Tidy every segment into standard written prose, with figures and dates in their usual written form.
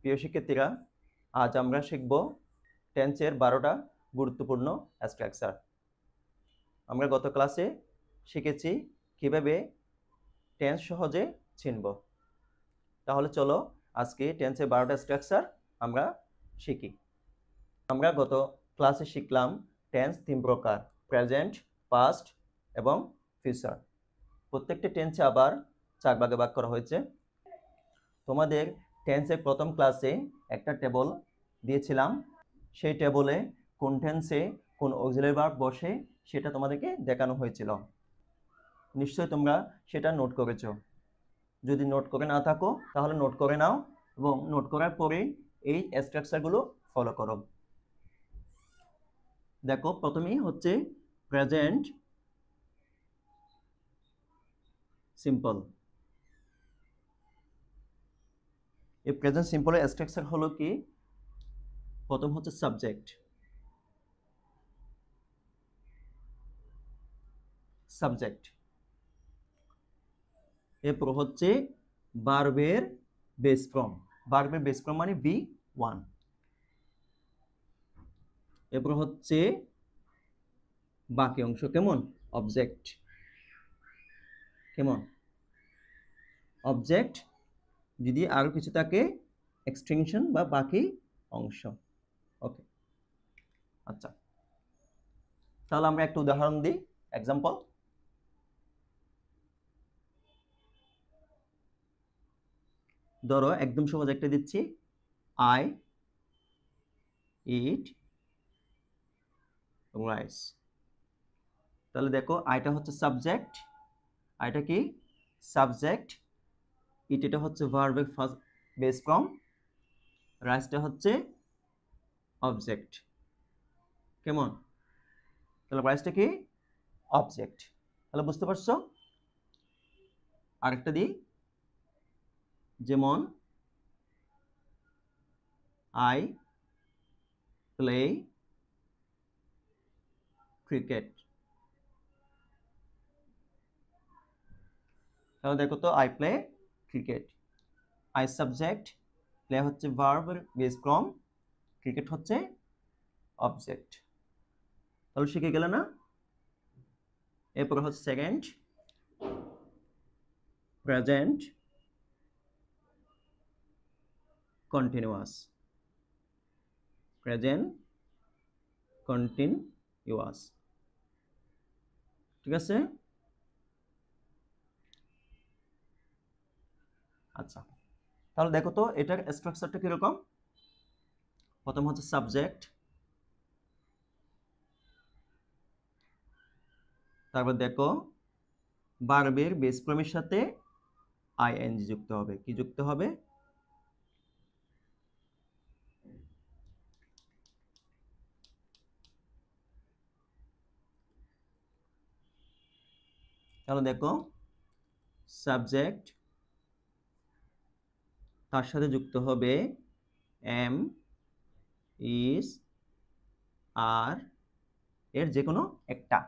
প্রিয় শিক্ষার্থীরা, আজ আমরা শিখব টেন্সের 12টা গুরুত্বপূর্ণ স্ট্রাকচার। আমরা গত ক্লাসে শিখেছি কিভাবে টেন্স সহজে চিনব। তাহলে চলো আজকে টেন্সের 12টা স্ট্রাকচার আমরা শিখি। আমরা গত ক্লাসে শিখলাম টেন্স 3 প্রকার: প্রেজেন্ট, পাস্ট এবং ফিউচার। প্রত্যেকটা টেন্সে আবার 4 ভাগে ভাগ করা হয়েছে। তোমাদের টেন্সের প্রথম ক্লাসে একটা টেবল দিয়েছিলাম। সেই টেবলে কোন টেন্সে কোন অক্সিলারি ভার্ব বসে সেটা তোমাদেরকে দেখানো হয়েছিল। নিশ্চয়ই তোমরা সেটা নোট করেছো। যদি নোট করে না থাকো তাহলে নোট করে নাও এবং নোট করার পরে এই স্ট্রাকচারগুলো ফলো করো। দেখো, প্রথমেই হচ্ছে প্রেজেন্ট সিম্পল। এই প্রেজেন্ট সিম্পলের স্ট্রাকচার হলো কি, প্রথম হচ্ছে সাবজেক্ট, এরপর হচ্ছে ভার্বের বেস ফর্ম। ভার্বের বেস ফর্ম মানে V1। এরপর হচ্ছে বাকি অংশ, কেমন অবজেক্ট, কেমন অবজেক্ট যদি আরো কিছু থাকে এক্সটেনশন বা বাকি অংশ। ওকে, আচ্ছা, তাহলে আমরা একটা উদাহরণ দিই, এক্সাম্পল। ধরো একদম সহজ একটা দিচ্ছি, আই ইট রাইস। তাহলে দেখো, আইটা হচ্ছে সাবজেক্ট, আইটা কি সাবজেক্ট, এটা হচ্ছে ভার্বের ফার্স্ট বেস ফর্ম, রাইসটা হচ্ছে অবজেক্ট। কেমন, তাহলে রাইসটা কি অবজেক্ট। তাহলে বুঝতে পারছো? আরেকটা দিই, যেমন আই প্লে ক্রিকেট। তাহলে দেখো তো, I play cricket, I subject, play হচ্ছে ভার্বের বেস ফর্ম, ক্রিকেট হচ্ছে অবজেক্ট। তাহলে শিখে গেলে না? এরপর হচ্ছে second, present continuous. Present continuous, ঠিক আছে? আচ্ছা, তাহলে দেখো তো এটার স্ট্রাকচারটা কিরকম। প্রথম হচ্ছে সাবজেক্ট, তারপর দেখো ভার্বের বেস ফর্মের সাথে আইএনজি যুক্ত হবে। কি যুক্ত হবে? তাহলে দেখো, সাবজেক্ট, তার সাথে যুক্ত হবে এম, ইজ, আর, এর যে কোনো একটা।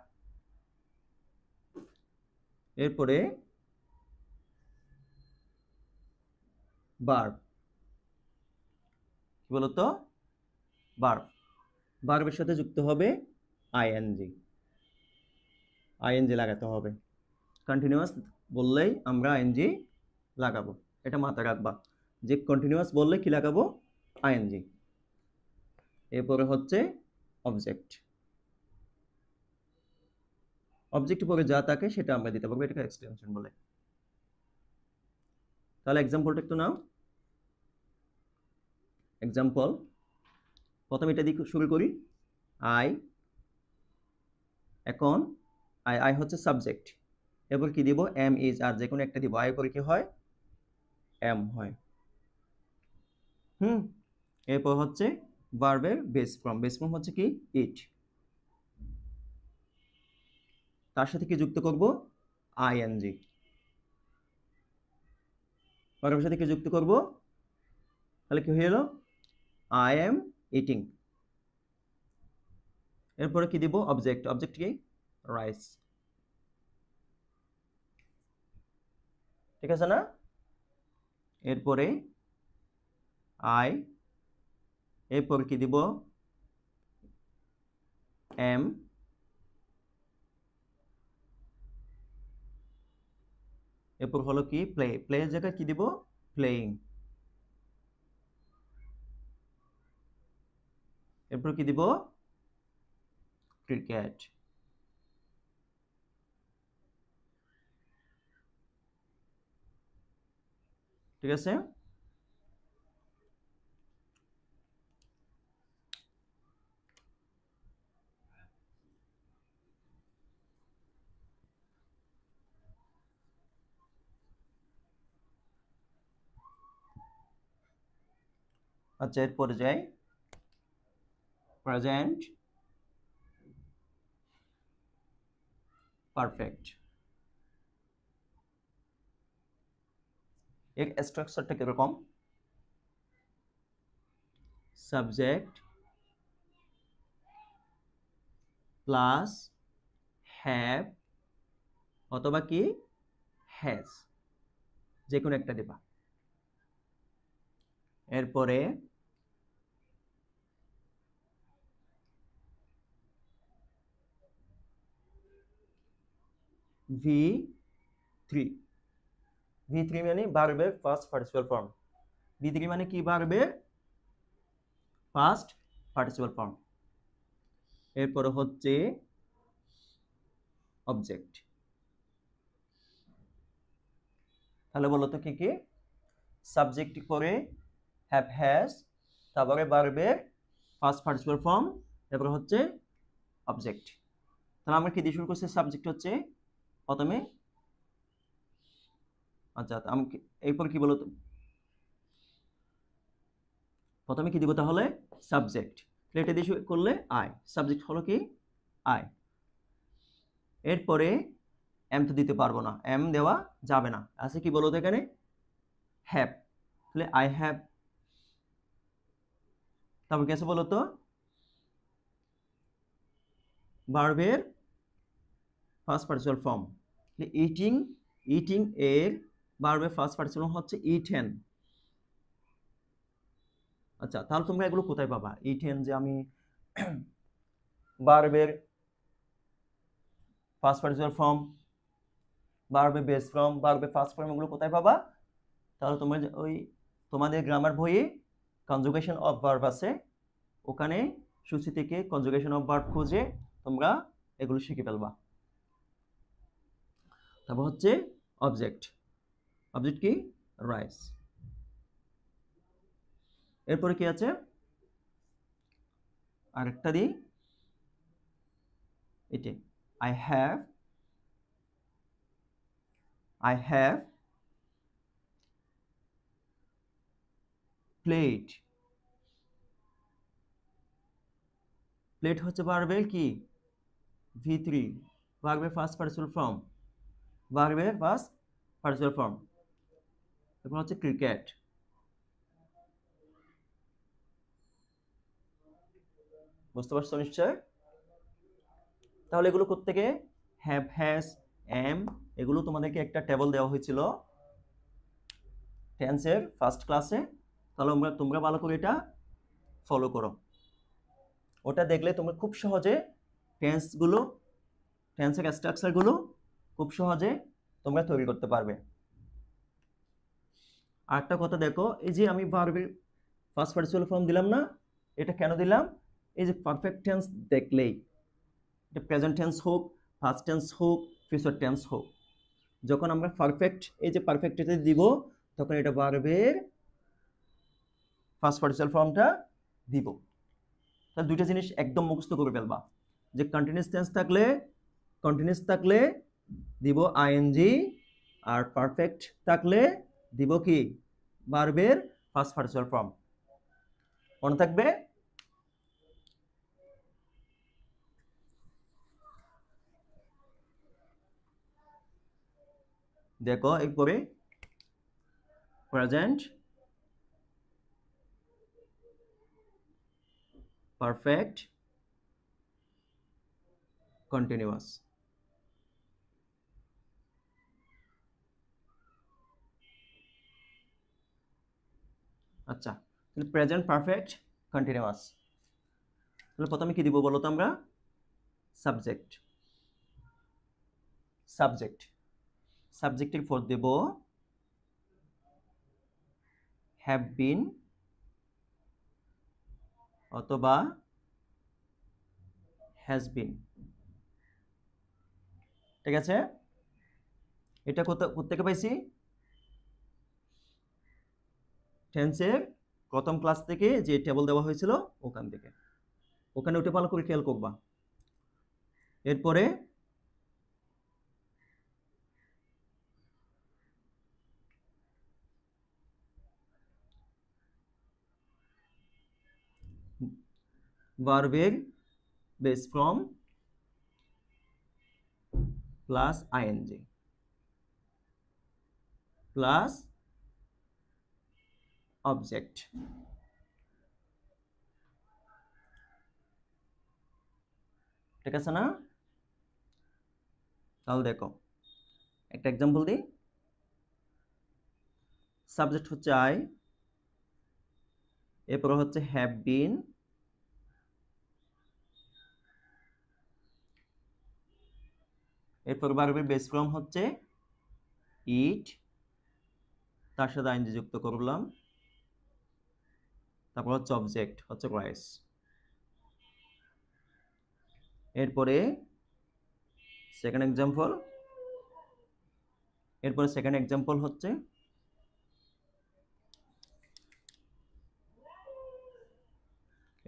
এরপরে ভার্ব, কি বলতো, ভার্ব, ভার্বের সাথে যুক্ত হবে আইএনজি, আইএনজি লাগাতে হবে। কন্টিনিউয়াস বললেই আমরা আইএনজি লাগাবো, এটা মাথায় রাখবা যে কন্টিনিউয়াস বললে কি লাগাবো, আইএনজি। এরপরে হচ্ছে অবজেক্ট, অবজেক্ট পরে যা থাকে সেটা আমরা দিতে পারবো, এটাকে এক্সটেনশন বলে। তাহলে এক্সাম্পলটা একটু নাও। এক্সাম্পল, প্রথমে এটা দিয়ে শুরু করি, আই, এখন আই, আই হচ্ছে সাবজেক্ট, এরপর কি দিব, এম, ইজ, আর, যে কোনো একটা দিব। আই পরে কি হয়, এম হয়। এরপর হচ্ছে ভার্বের বেস ফর্ম, বেস ফর্ম হচ্ছে কি ইট, তার সাথে কি যুক্ত করব, আইএনজি। ভার্বের সাথে কি যুক্ত করব, তাহলে কি হয়ে গেল, আই এম ইটিং। এরপরে কি দিব, অবজেক্ট, অবজেক্ট কি রাইস। ঠিক আছে না? এরপরে আই, এরপর কি দিব এম, এরপর হলো কি প্লে, প্লের জায়গায় কি দিব প্লেইং, এরপর কি দিব ক্রিকেট। ঠিক আছে, আচ্ছা এরপরে যাই প্রেজেন্ট পারফেক্ট। এর স্ট্রাকচারটা কিরকম, সাবজেক্ট প্লাস হ্যাভ অথবা কি হ্যাজ, যে কোনো একটা দিবা। এরপরে V3, V3 মানে ভার্বের ফার্স্ট পার্টিসিপাল ফর্ম, V3 মানে কি ভার্বের ফার্স্ট পার্টিসিপাল ফর্ম। এরপরে হচ্ছে অবজেক্ট, তাহলে বলো তো কি কি, সাবজেক্ট পরে হ্যাভ হ্যাজ, তারপরে ভার্বের ফার্স্ট পার্টিসিপাল ফর্ম, এরপরে হচ্ছে অবজেক্ট। তাহলে আমরা কি দিয়ে শুরু করছি, সাবজেক্ট হচ্ছে প্রথমে, আচ্ছা আমি এরপর কি বলতো, প্রথমে কি দিব তাহলে সাবজেক্ট, এটা দিয়ে শুরু করলে আই, সাবজেক্ট হলো কি আই। এরপরে এম তো দিতে পারবো না, এম দেওয়া যাবে না, আছে কি বলো তো এখানে হ্যাভ, তাহলে আই হ্যাভ। তারপর কি আছে বলো তো, ভার্বের first participle form, eating, eating এর ভার্বের ফার্স্ট পার্টিসিপাল হচ্ছে ইটেন। আচ্ছা তাহলে তোমরা এগুলো কোথায় পাবা, ইটেন যে আমি ভার্বের ফার্স্ট পার্টিসিপাল ফর্ম, ভার্বের বেস ফর্ম, ভার্বের ফার্স্ট ফর্ম, এগুলো কোথায় পাবা, তাহলে তোমরা ওই তোমাদের গ্রামার বইয়ে কনজুগেশন অফ ভার্ব আছে, ওখানে সূচি থেকে কনজুগেশন অফ ভার্ব খুঁজে তোমরা এগুলো শিখে ফেলবা। তারপর হচ্ছে অবজেক্ট, অবজেক্ট কি রাইস। এরপরে কি আছে আরেকটা দিই, এটি I have, I have played, played হচ্ছে ভার্বের কি V3, ভার্বের ফার্স্ট পার্টিসিপাল ফর্ম, ভার্বের ফার্স্ট পার্টিসিপাল ফর্ম। এরপর হচ্ছে ক্রিকেট, বুঝতে পারছো নিশ্চয়। তাহলে এগুলো কোত্থেকে, হ্যাভ হ্যাজ এম, এগুলো তোমাদেরকে একটা টেবল দেওয়া হয়েছিল টেন্সের ফার্স্ট ক্লাসে, তাহলে তোমরা ভালো করে এটা ফলো করো, ওটা দেখলে তোমরা খুব সহজে টেন্সগুলো, টেন্সের স্ট্রাকচারগুলো খুব সহজে তোমরা তৈরি করতে পারবে। আরেকটা কথা দেখো, এই যে আমি ভার্বের ফার্স্ট পার্টিসিপাল ফর্ম দিলাম না, এটা কেন দিলাম, এই যে পারফেক্ট টেন্স দেখলেই, এটা প্রেজেন্ট টেন্স হোক, ফার্স্ট টেন্স হোক, ফিউচার টেন্স হোক, যখন আমরা পারফেক্ট, এই যে পারফেক্ট এতে দিব, তখন এটা ভার্বের ফার্স্ট পার্টিসিপাল ফর্মটা দিব। তাহলে দুইটা জিনিস একদম মুখস্থ করে ফেলবা, যে কন্টিনিউয়াস টেন্স থাকলে, কন্টিনিউয়াস থাকলে দিব আইএনজি, আর পারফেক্ট থাকলে দিব কি ভার্বের ফার্স্ট পার্টিসিপাল ফর্ম, মনে থাকবে। দেখো এরপরে প্রেজেন্ট পারফেক্ট কন্টিনিউয়াস, আচ্ছা তাহলে প্রেজেন্ট পারফেক্ট কন্টিনিউয়াস। তাহলে প্রথমে কি দিব বলো তো আমরা? সাবজেক্ট। সাবজেক্টের পর দেব হ্যাভ বিন অথবা হ্যাজ বিন। ঠিক আছে, এটা কোত্থেকে পাইছি? টেন্সের প্রথম ক্লাস থেকে যে টেবল দেওয়া হয়েছিল ওখান থেকে। ওখানে উঠে ভালো করে খেয়াল করবা। এরপরে ভার্বের base form plus ING plus object. ঠিক আছে না? তাহলে দেখো একটা এক্সাম্পল দিই। সাবজেক্ট হচ্ছে আই, এরপর হচ্ছে হ্যাভ বিন, এরপর ভার্বের বেস ফর্ম হচ্ছে ইট, তার সাথে আইএনজি যুক্ত করলাম, তারপর হচ্ছে অবজেক্ট হচ্ছে রাইস। এরপরে সেকেন্ড এক্সাম্পল হচ্ছে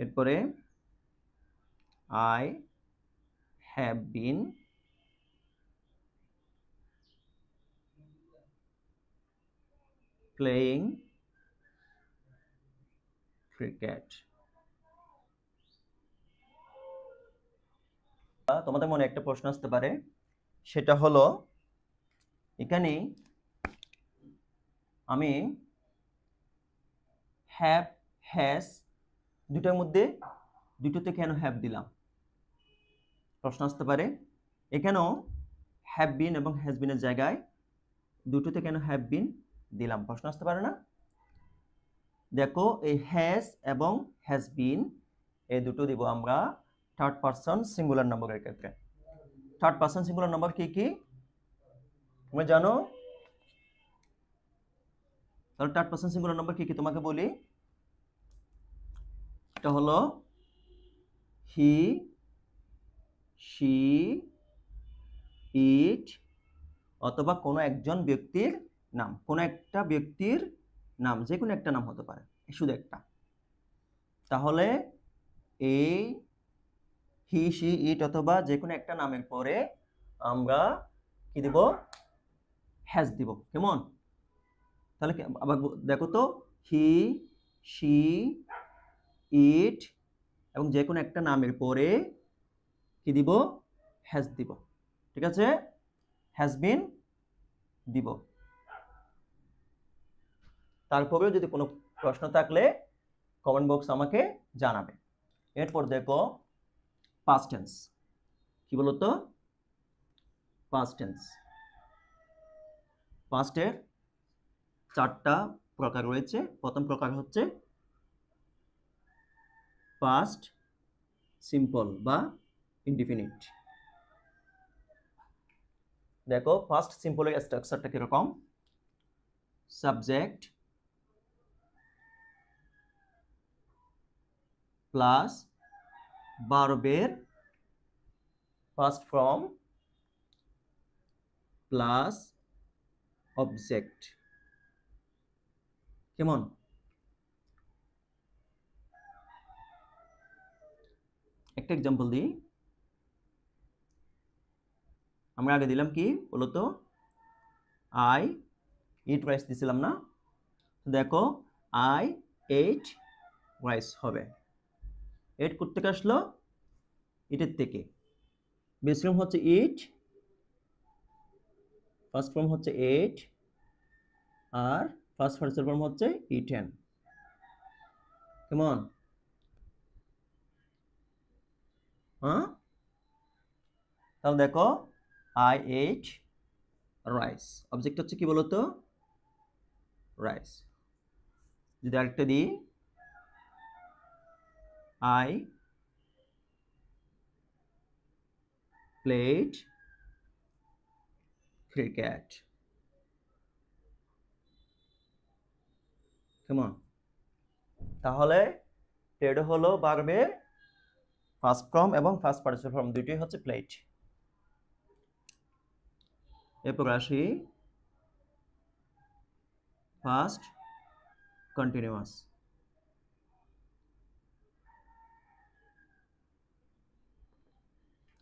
এরপরে I have been playing cricket. তোমাদের মনে একটা প্রশ্ন আসতে পারে, সেটা হলো এখানে আমি হ্যাভ হ্যাজ দুটোর মধ্যে দুটোতে কেন হ্যাভ দিলাম? প্রশ্ন আসতে পারে। এখানেও হ্যাভ বিন এবং হ্যাজ বিনের জায়গায় দুটোতে কেন হ্যাভ বিন দিলাম? প্রশ্ন আসতে পারে না? দেখো এই হ্যাজ এবং হ্যাজ বিন এই দুটো দিব আমরা থার্ড পারসন সিঙ্গুলার নম্বরের ক্ষেত্রে। থার্ড পারসন সিঙ্গুলার নম্বর কি কি তুমি জানো? তাহলে থার্ড পারসন সিঙ্গুলার নম্বর কি কি তোমাকে বলি। এটা হলো হি, শি, ইট অথবা কোনো একজন ব্যক্তির নাম, কোনো একটা ব্যক্তির নাম, যে কোনো একটা নাম হতে পারে, শুধু একটা। তাহলে এই হি, শি, ইট অথবা যে কোনো একটা নামের পরে আমরা কি দিব? হ্যাজ দিব। কেমন? তাহলে আবার দেখো তো, হি, শি, ইট এবং যে কোনো একটা নামের পরে কি দিব? হ্যাজ দিব। ঠিক আছে, হ্যাজ বিন দিব। তারপরেও যদি কোনো প্রশ্ন থাকলে কমেন্ট বক্স আমাকে জানাবে। এরপর দেখো পাস্ট টেন্স। কি বলতো? Past tense. পাস্টের চারটা প্রকার রয়েছে। প্রথম প্রকার হচ্ছে পাস্ট সিম্পল বা ইনডিফিনিট। দেখো পাস্ট সিম্পলের স্ট্রাকচারটা কিরকম? সাবজেক্ট প্লাস ভার্বের ফার্স্ট ফর্ম প্লাস অবজেক্ট। কেমন? একটা এক্সাম্পল দিই। আমরা আগে দিলাম কি বলতো? আই ইট রাইস দিছিলাম না? দেখো আই এইট রাইস হবে। এইট কোত্থেকে আসলো? ইটের থেকে। বেস ফর্ম হচ্ছে ইট, ফার্স্ট ফর্ম হচ্ছে এইট, আর ফার্স্ট পার্সন ফর্ম হচ্ছে ইটেন। কেমন? হ্যাঁ, তাহলে দেখো আই এইট রাইস, অবজেক্ট হচ্ছে কি বলতো? রাইস। যদি আরেকটা দিই, আই প্লেড ক্রিকেট। কেমন? তাহলে প্লেড হলো ভার্বের ফার্স্ট ফর্ম এবং ফার্স্ট পার্টিসিপল ফর্ম, দুটোই হচ্ছে প্লেড। এরপর আসি ফার্স্ট কন্টিনিউয়াস।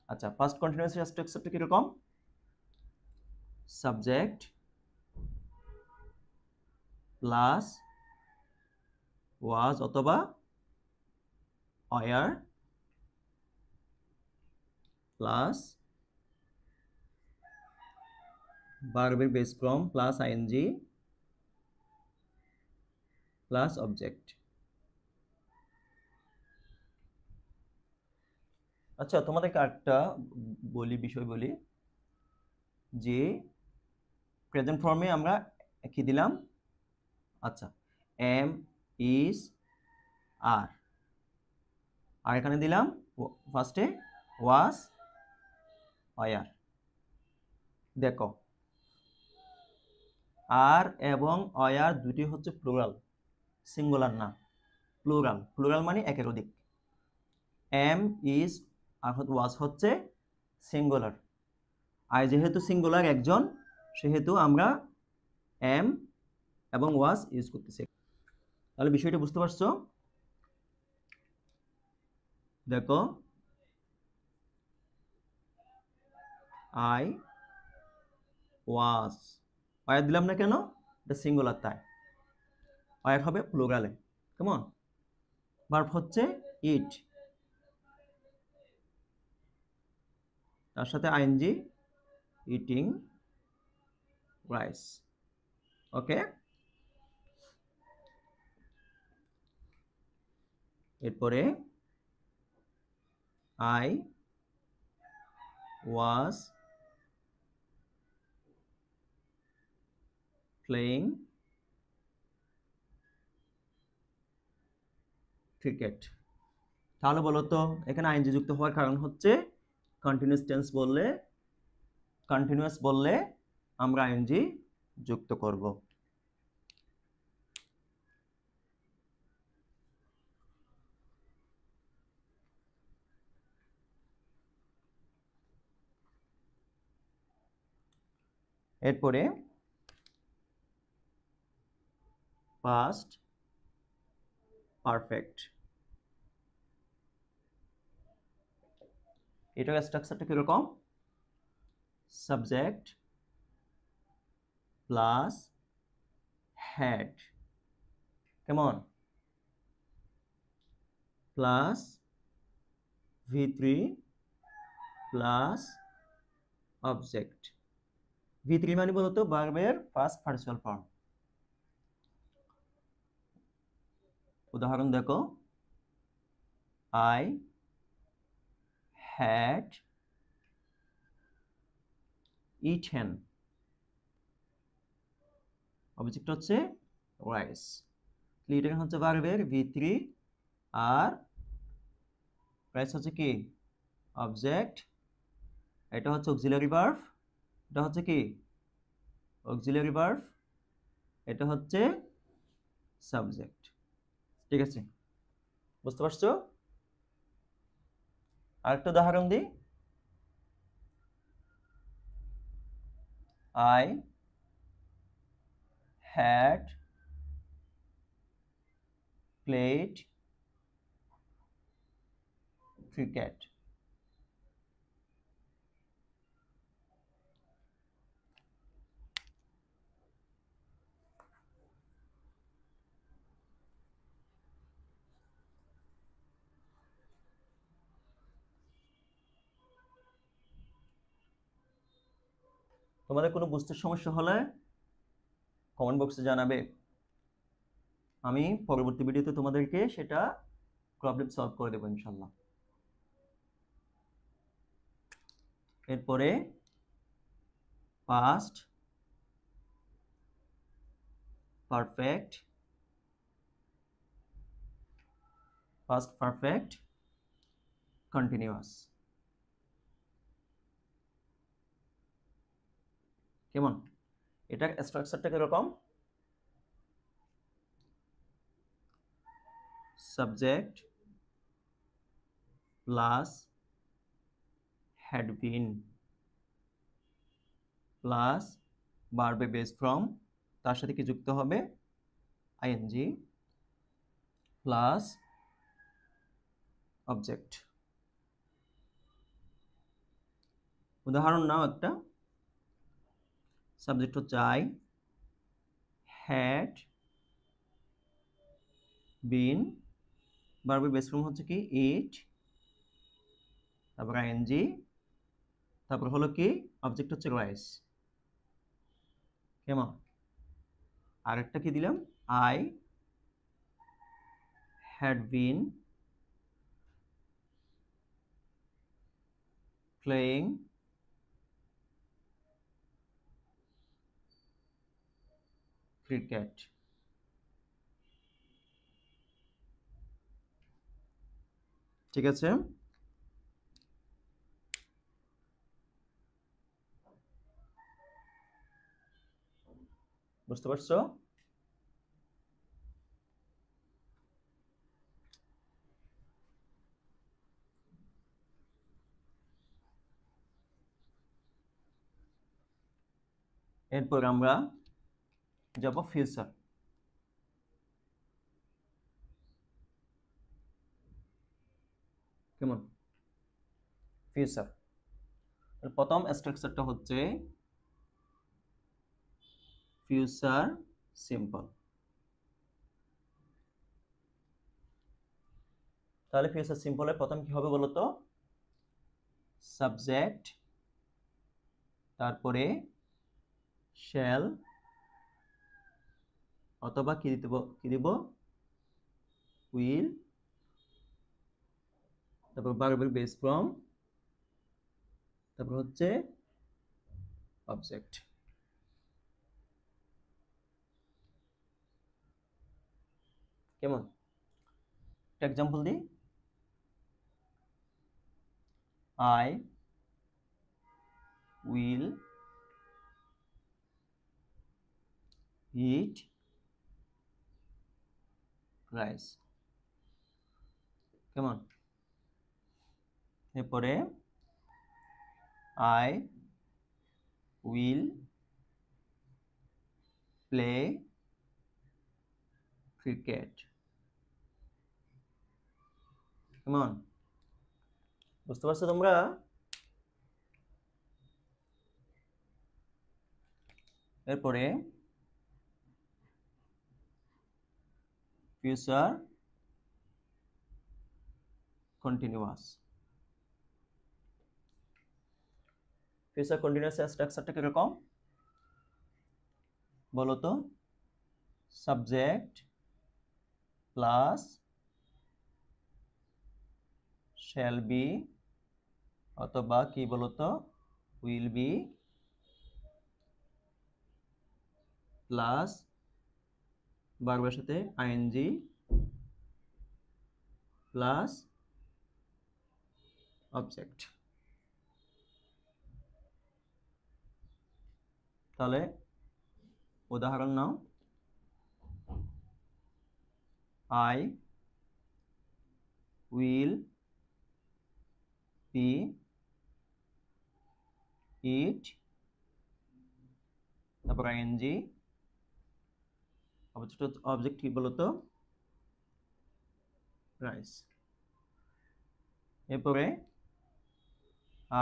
আচ্ছা, ফার্স্ট কন্টিনিউয়াস স্ট্রাকচারটা কিরকম? সাবজেক্ট প্লাস ওয়াজ অথবা ওয়ার প্লাস ভার্বের base form plus ING plus object. আচ্ছা, তোমাদেরকে একটা বিষয় বলি যে প্রেজেন্ট ফর্মে আমরা কি দিলাম? আচ্ছা, এম, ইজ, আর, আর এখানে দিলাম ফার্স্টে ওয়াজ, ওয়ার। দেখো, আর এবং ওয়ার দুটি হচ্ছে প্লুরাল, সিঙ্গুলার না, প্লুরাল। প্লুরাল মানে একাধিক। এম, ইজ আর ওয়াজ হচ্ছে সিঙ্গুলার। আর যেহেতু সিঙ্গুলার একজন, সেহেতু আমরা এম এবং ওয়াজ ইউজ করতেছি। তাহলে বিষয়টা বুঝতে পারছো? দেখো, আই ওয়াজ, ওয়ার দিলাম না কেন? এটা সিঙ্গুলার, তাই ওয়ার হবে প্লুরালে। কেমন? ভার্ব হচ্ছে ইট, তার সাথে আইএনজি, ইটিং রাইস। ওকে, এরপরে আই ওয়াজ প্লেইং ক্রিকেট। তাহলে বলো তো এখানে আইএনজি যুক্ত হওয়ার কারণ হচ্ছে কন্টিনিউয়াস বললে আমরা আইএনজি যুক্ত করব। এরপরে পাস্ট পারফেক্ট, এটার স্ট্রাকচারটা কিরকম? সাবজেক্ট প্লাস হ্যাড, কেমন? Plus V3 plus object. V3 মানে বলতো ভার্বের ফার্স্ট পার্টিসিপল ফর্ম। উদাহরণ দেখো, আই হ্যাড ইটেন, অবজেক্ট হচ্ছে রাইস। ইটেন হচ্ছে ভার্বের V3 আর রাইস হচ্ছে কি? অবজেক্ট। এটা হচ্ছে অক্সিলারি ভার্ব, এটা হচ্ছে কি? অক্সিলারি ভার্ব, এটা হচ্ছে সাবজেক্ট। ঠিক আছে, বুঝতে পারছো? আরেকটা উদাহরণ দিই, আই হ্যাড প্লেড ক্রিকেট। তোমাদের কোনো বুঝতে সমস্যা হলে কমেন্ট বক্সে জানাবে, আমি পরবর্তী ভিডিওতে তোমাদেরকে সেটা প্রবলেম সলভ করে দেবো ইনশাল্লাহ। এরপরে past perfect past perfect continuous. কেমন? এটার স্ট্রাকচারটা কিরকম? Subject plus had been plus ভার্বে বেস ফ্রম, তার সাথে কি যুক্ত হবে? ING plus object. উদাহরণ নাও একটা। সাবজেক্ট হচ্ছে আই, হ্যাড বিন, ভার্বে বেস ফর্ম হচ্ছে কি ইট, তারপর আইএনজি, তারপর হলো কি অবজেক্ট হচ্ছে রাইস। কেমন? আরেকটা কি দিলাম? I had been playing cricket. ঠিক আছে? বুঝতে পারছো? এরপর আমরা যাব ফিউচার। কেমন? ফিউচার প্রথম স্ট্রাকচারটা হচ্ছে ফিউচার সিম্পল। তাহলে ফিউচার সিম্পলের প্রথম কি হবে বলো তো? সাবজেক্ট, তারপরে শ্যাল অথবা কি দিব উইল, তারপর ভার্বের বেস ফর্ম, তারপর হচ্ছে অবজেক্ট। কেমন? একটা এক্সাম্পল দিই। I will eat rice. কেমন? এরপরে আই উইল প্লে ক্রিকেট। কেমন? বুঝতে পারছো তোমরা? এরপরে ফিউচার কন্টিনিউয়াস। ফিউচার কন্টিনিউয়াস স্ট্রাকচারটা কিরকম বলো তো? সাবজেক্ট প্লাস শ্যাল বি অথবা কি বলতো উইল বি প্লাস ভার্বের সাথে আইএনজি প্লাস অবজেক্ট। তাহলে উদাহরণ নাও। আই উইল বি ইট, তারপর আইএনজি, অবজেক্ট কি বলতো রাইস। এরপরে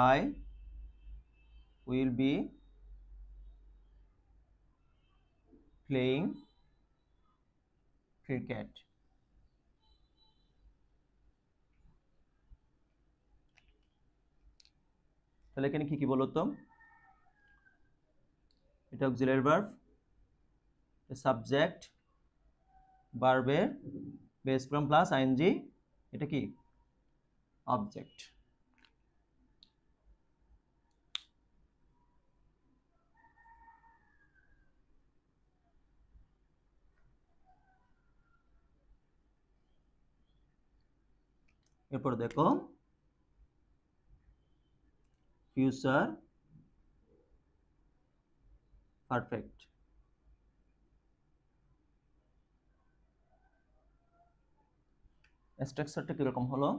I will be playing cricket. তাহলে এখানে কি কি বলতো? এটা অক্সিলারি ভার্ব, সাবজেক্ট, ভার্বের বেস ফর্ম প্লাস আইএনজি, এটা কি অবজেক্ট। এরপর দেখো ফিউচার পারফেক্ট। স্ট্রাকচারটা কিরকম হলো?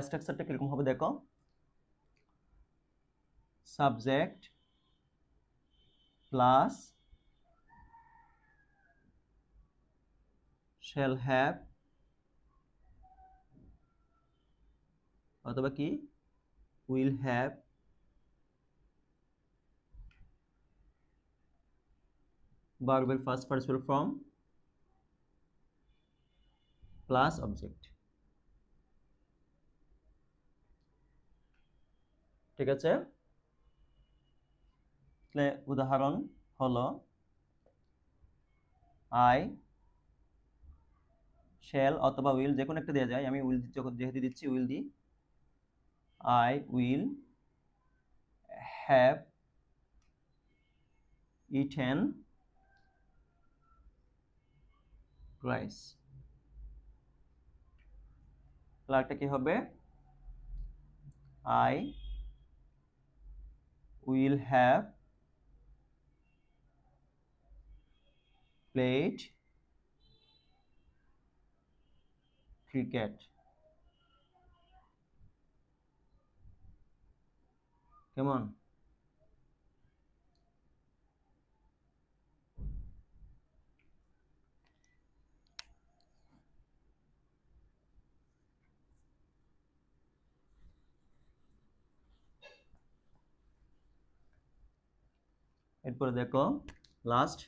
স্ট্রাকচারটা কিরকম হবে দেখো, সাবজেক্ট প্লাস shall have অথবা কি will have ভার্বের first participle form plus object. ঠিক আছে, তাহলে উদাহরণ হলো আই শ্যাল অথবা উইল, যে কোনো একটা দেওয়া যায়, আমি উইল যেহেতু দিচ্ছি উইল দি। I will have eaten rice. তাহলে কি হবে, I will have played cricket. কেমন? এরপরে দেখো last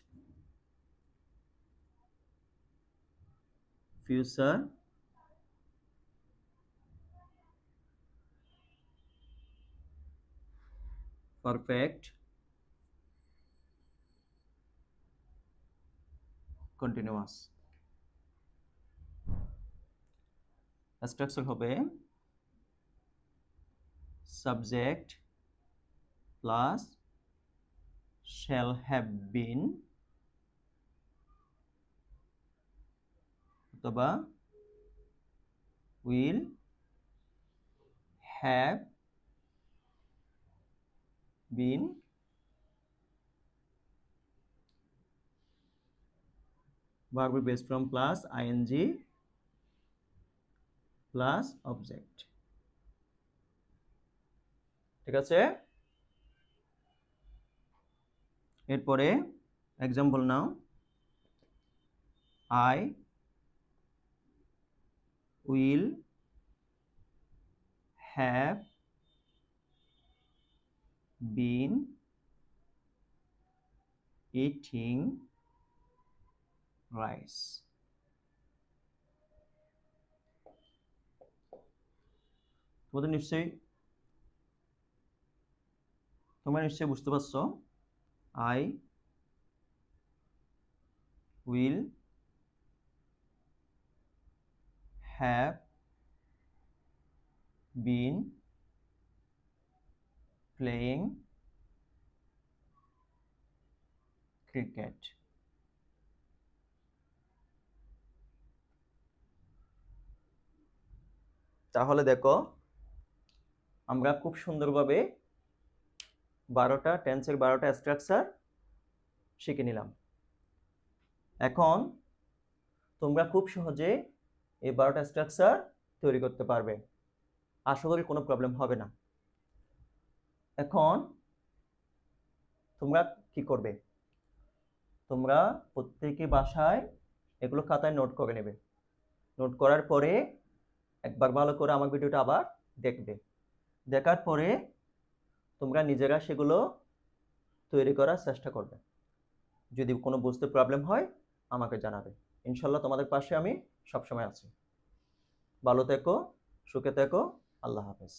future perfect continuous. Structure হবে subject plus shall have been অথবা will have been verb base from plus ing plus object। ঠিক আছে, এরপরে example now, I will have been eating rice. তোমরা নিশ্চয়ই বুঝতে পারছো, I will have been playing cricket. তাহলে দেখো আমরা খুব সুন্দরভাবে 12টা টেন্সের 12টা স্ট্রাকচার শিখে নিলাম। এখন তোমরা খুব সহজে এই 12টা স্ট্রাকচার তৈরি করতে পারবে, আশা করি কোনো প্রবলেম হবে না। এখন তোমরা কি করবে, তোমরা প্রত্যেকে বাসায় এগুলো খাতায় নোট করে নেবে। নোট করার পরে একবার ভালো করে আমার ভিডিওটা আবার দেখবে, দেখার পরে তোমরা নিজেরা সেগুলো তৈরি করার চেষ্টা করবে। যদি কোনো বুঝতে প্রবলেম হয় আমাকে জানাবে, ইনশাল্লাহ তোমাদের পাশে আমি সবসময় আছি। ভালো থেকো, সুখে থেকো, আল্লাহ হাফেজ।